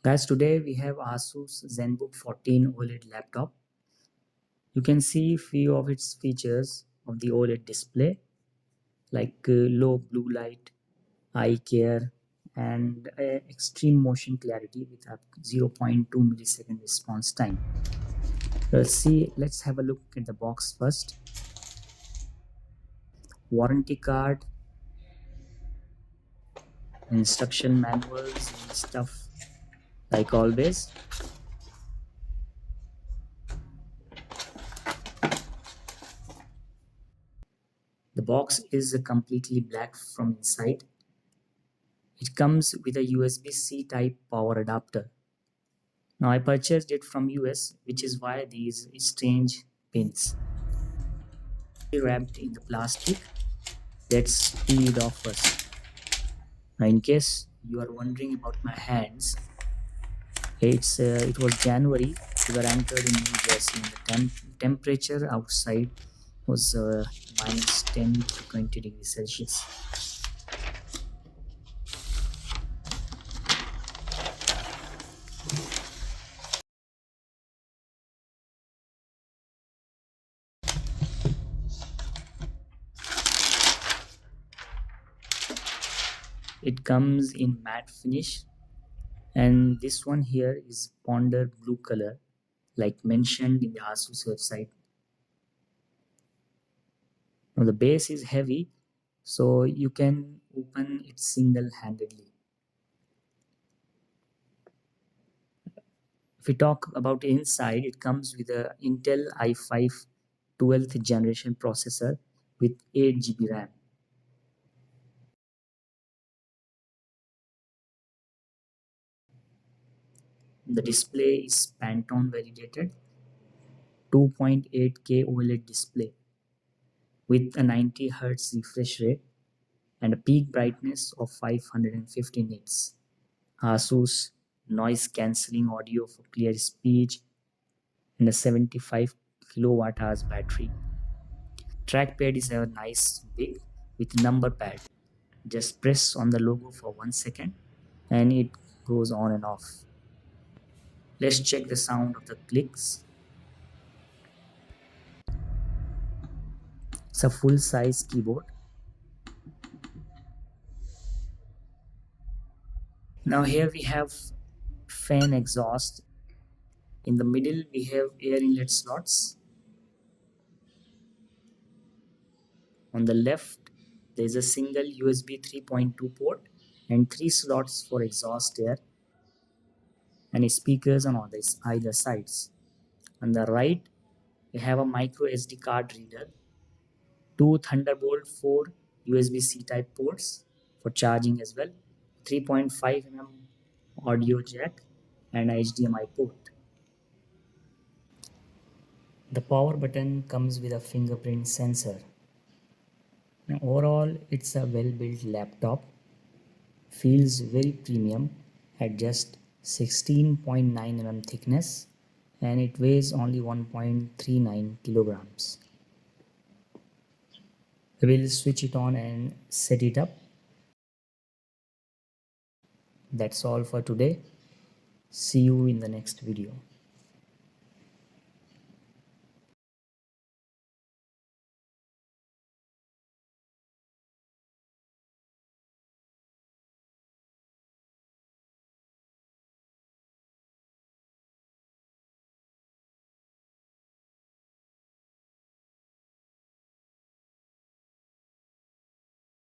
Guys, today we have ASUS Zenbook 14 OLED laptop. You can see few of its features of the OLED display like low blue light, eye care, and extreme motion clarity with up 0.2 millisecond response time. Let's have a look at the box first. Warranty card, instruction manuals and stuff like always. The box is completely black from inside. It comes with a USB-C type power adapter. Now I purchased it from US, which is why these strange pins. Wrapped in the plastic. Let's peel it off first. Now in case you are wondering about my hands, it was January. We were anchored in New Jersey. The temperature outside was minus 10 to 20 degrees Celsius. It comes in matte finish, and this one here is ponder blue color like mentioned in the ASUS website. Now the base is heavy, so you can open it single-handedly. If we talk about inside, it comes with a Intel i5 12th generation processor with 8 GB RAM. The display is Pantone validated 2.8K OLED display with a 90 Hz refresh rate and a peak brightness of 550 nits. ASUS noise cancelling audio for clear speech and a 75 kilowatt hours battery. Trackpad is a nice big with number pad. Just press on the logo for 1 second and it goes on and off. Let's check the sound of the clicks. It's a full size keyboard. Now here we have fan exhaust. In the middle we have air inlet slots. On the left there is a single USB 3.2 port and 3 slots for exhaust air and speakers on either sides. On the right we have a micro SD card reader, two Thunderbolt 4 USB-C type ports for charging as well, 3.5 mm audio jack and HDMI port. The power button comes with a fingerprint sensor. Now, overall, it's a well-built laptop. Feels very premium at just 16.9 mm thickness and it weighs only 1.39 kilograms. We'll switch it on and set it up. That's all for today. See you in the next video.